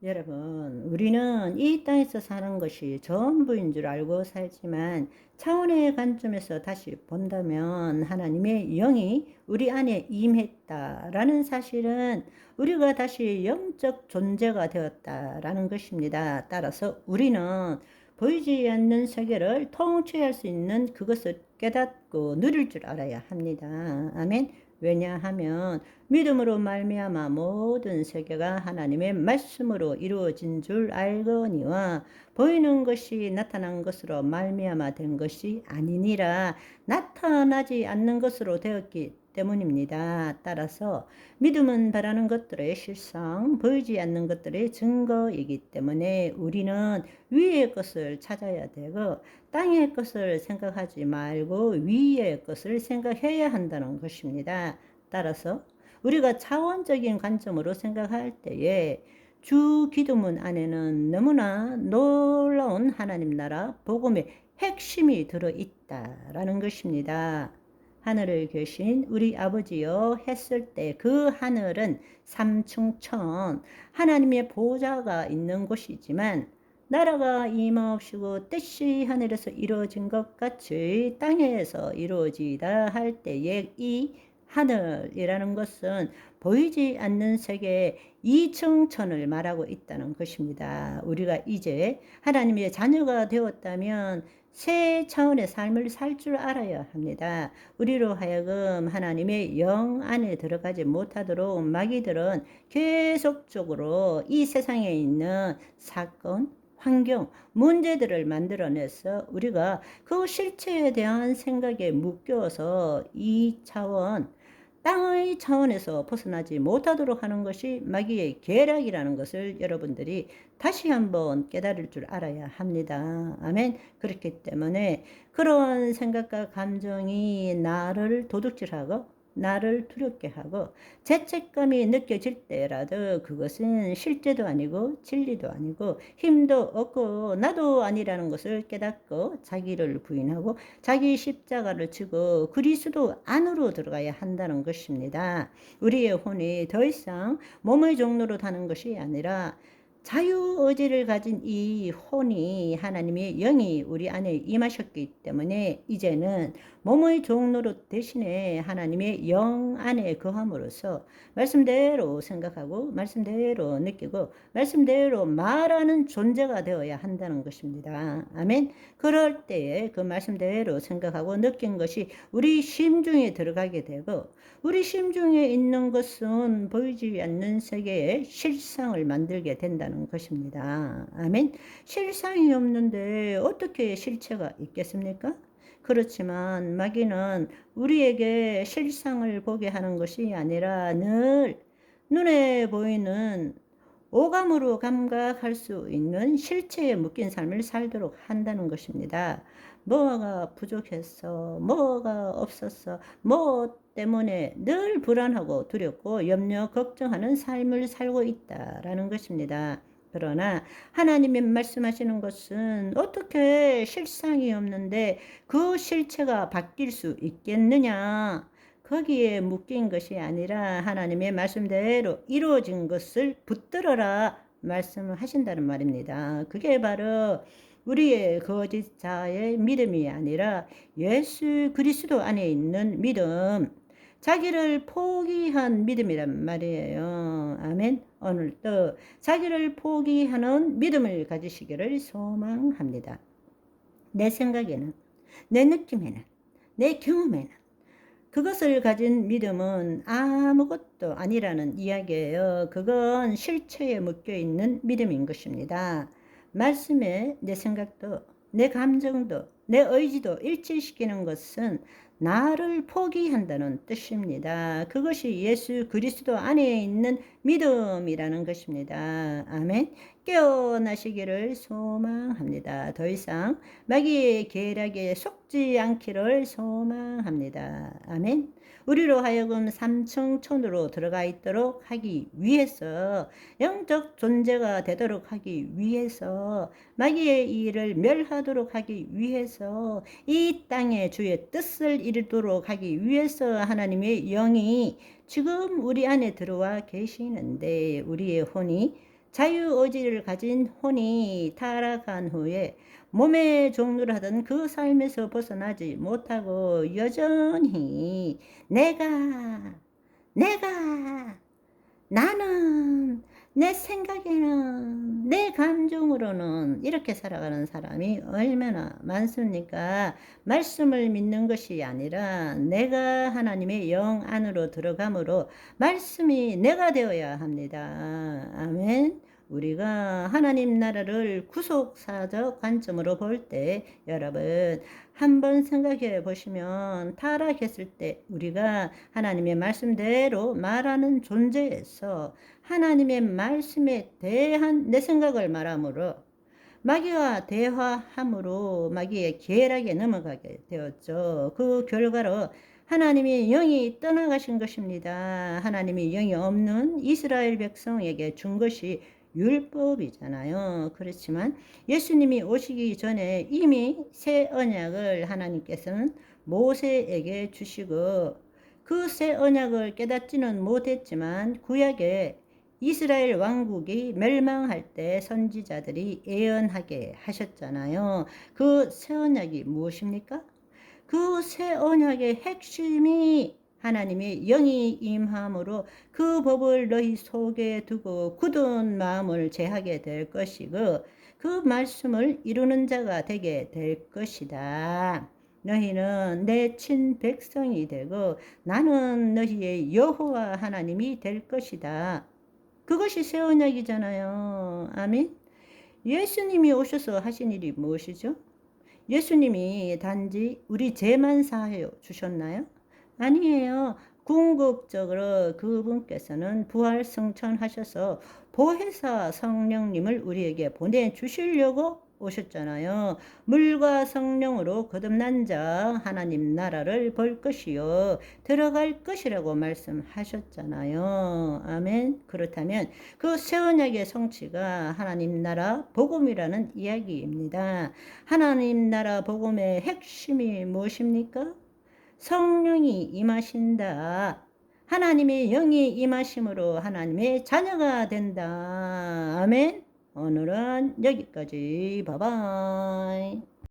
여러분, 우리는 이 땅에서 사는 것이 전부인 줄 알고 살지만 차원의 관점에서 다시 본다면 하나님의 영이 우리 안에 임했다라는 사실은 우리가 다시 영적 존재가 되었다라는 것입니다. 따라서 우리는 보이지 않는 세계를 통치할 수 있는 그것을 깨닫고 누릴 줄 알아야 합니다. 아멘. 왜냐하면 믿음으로 말미암아 모든 세계가 하나님의 말씀으로 이루어진 줄 알거니와 보이는 것이 나타난 것으로 말미암아 된 것이 아니니라 나타나지 않는 것으로 되었기 때문입니다. 따라서 믿음은 바라는 것들의 실상, 보이지 않는 것들의 증거이기 때문에 우리는 위의 것을 찾아야 되고 땅의 것을 생각하지 말고 위의 것을 생각해야 한다는 것입니다. 따라서 우리가 차원적인 관점으로 생각할 때에 주 기도문 안에는 너무나 놀라운 하나님 나라 복음의 핵심이 들어있다라는 것입니다. 하늘을 계신 우리 아버지여 했을 때 그 하늘은 삼층천 하나님의 보좌가 있는 곳이지만 나라가 임하옵시고 뜻이 하늘에서 이루어진 것 같이 땅에서 이루어지다 할 때에 이 하늘이라는 것은 보이지 않는 세계의 이층천을 말하고 있다는 것입니다. 우리가 이제 하나님의 자녀가 되었다면 새 차원의 삶을 살 줄 알아야 합니다. 우리로 하여금 하나님의 영 안에 들어가지 못하도록 마귀들은 계속적으로 이 세상에 있는 사건, 환경, 문제들을 만들어내서 우리가 그 실체에 대한 생각에 묶여서 이 차원, 땅의 차원에서 벗어나지 못하도록 하는 것이 마귀의 계략이라는 것을 여러분들이 다시 한번 깨달을 줄 알아야 합니다. 아멘. 그렇기 때문에 그런 생각과 감정이 나를 도둑질하고 나를 두렵게 하고 죄책감이 느껴질 때라도 그것은 실제도 아니고 진리도 아니고 힘도 없고 나도 아니라는 것을 깨닫고 자기를 부인하고 자기 십자가를 지고 그리스도 안으로 들어가야 한다는 것입니다. 우리의 혼이 더 이상 몸의 종로로 타는 것이 아니라 자유의지를 가진 이 혼이 하나님의 영이 우리 안에 임하셨기 때문에 이제는 몸의 종로로 대신에 하나님의 영 안에 거함으로써 말씀대로 생각하고 말씀대로 느끼고 말씀대로 말하는 존재가 되어야 한다는 것입니다. 아멘. 그럴 때에 그 말씀대로 생각하고 느낀 것이 우리 심중에 들어가게 되고 우리 심중에 있는 것은 보이지 않는 세계의 실상을 만들게 된다는 것입니다. 아멘. 실상이 없는데 어떻게 실체가 있겠습니까? 그렇지만 마귀는 우리에게 실상을 보게 하는 것이 아니라 늘 눈에 보이는 오감으로 감각할 수 있는 실체에 묶인 삶을 살도록 한다는 것입니다. 뭐가 부족했어, 뭐가 없었어, 뭐 때문에 늘 불안하고 두렵고 염려, 걱정하는 삶을 살고 있다라는 것입니다. 그러나 하나님이 말씀하시는 것은 어떻게 실상이 없는데 그 실체가 바뀔 수 있겠느냐? 거기에 묶인 것이 아니라 하나님의 말씀대로 이루어진 것을 붙들어라 말씀을 하신다는 말입니다. 그게 바로 우리의 거짓자의 믿음이 아니라 예수 그리스도 안에 있는 믿음, 자기를 포기한 믿음이란 말이에요. 아멘. 오늘도 자기를 포기하는 믿음을 가지시기를 소망합니다. 내 생각에는, 내 느낌에는, 내 경험에는 그것을 가진 믿음은 아무것도 아니라는 이야기예요. 그건 실체에 묶여있는 믿음인 것입니다. 말씀에 내 생각도, 내 감정도, 내 의지도 일치시키는 것은 나를 포기한다는 뜻입니다. 그것이 예수 그리스도 안에 있는 믿음이라는 것입니다. 아멘. 깨어나시기를 소망합니다. 더 이상 마귀의 계략에 속지 않기를 소망합니다. 아멘. 우리로 하여금 삼층천으로 들어가 있도록 하기 위해서 영적 존재가 되도록 하기 위해서 마귀의 일을 멸하도록 하기 위해서 이 땅에 주의 뜻을 이루도록 하기 위해서 하나님의 영이 지금 우리 안에 들어와 계시는데 우리의 혼이 자유의지를 가진 혼이 타락한 후에 몸의 종로를 하던 그 삶에서 벗어나지 못하고 여전히 내가, 나는, 내 생각에는, 내 감정으로는 이렇게 살아가는 사람이 얼마나 많습니까? 말씀을 믿는 것이 아니라 내가 하나님의 영 안으로 들어감으로 말씀이 내가 되어야 합니다. 아멘. 우리가 하나님 나라를 구속사적 관점으로 볼 때 여러분 한번 생각해 보시면 타락했을 때 우리가 하나님의 말씀대로 말하는 존재에서 하나님의 말씀에 대한 내 생각을 말함으로 마귀와 대화함으로 마귀의 계략에 넘어가게 되었죠. 그 결과로 하나님의 영이 떠나가신 것입니다. 하나님의 영이 없는 이스라엘 백성에게 준 것이 율법이잖아요. 그렇지만 예수님이 오시기 전에 이미 새 언약을 하나님께서는 모세에게 주시고 그 새 언약을 깨닫지는 못했지만 구약에 이스라엘 왕국이 멸망할 때 선지자들이 예언하게 하셨잖아요. 그 새 언약이 무엇입니까? 그 새 언약의 핵심이 하나님의 영이 임함으로 그 법을 너희 속에 두고 굳은 마음을 제하게 될 것이고 그 말씀을 이루는 자가 되게 될 것이다. 너희는 내 친백성이 되고 나는 너희의 여호와 하나님이 될 것이다. 그것이 새 언약이잖아요. 아멘. 예수님이 오셔서 하신 일이 무엇이죠? 예수님이 단지 우리 죄만 사하여 주셨나요? 아니에요. 궁극적으로 그분께서는 부활 승천하셔서 보혜사 성령님을 우리에게 보내주시려고 오셨잖아요. 물과 성령으로 거듭난 자 하나님 나라를 볼 것이요 들어갈 것이라고 말씀하셨잖아요. 아멘. 그렇다면 그 새 언약의 성취가 하나님 나라 복음이라는 이야기입니다. 하나님 나라 복음의 핵심이 무엇입니까? 성령이 임하신다. 하나님의 영이 임하심으로 하나님의 자녀가 된다. 아멘. 오늘은 여기까지. 바이바이.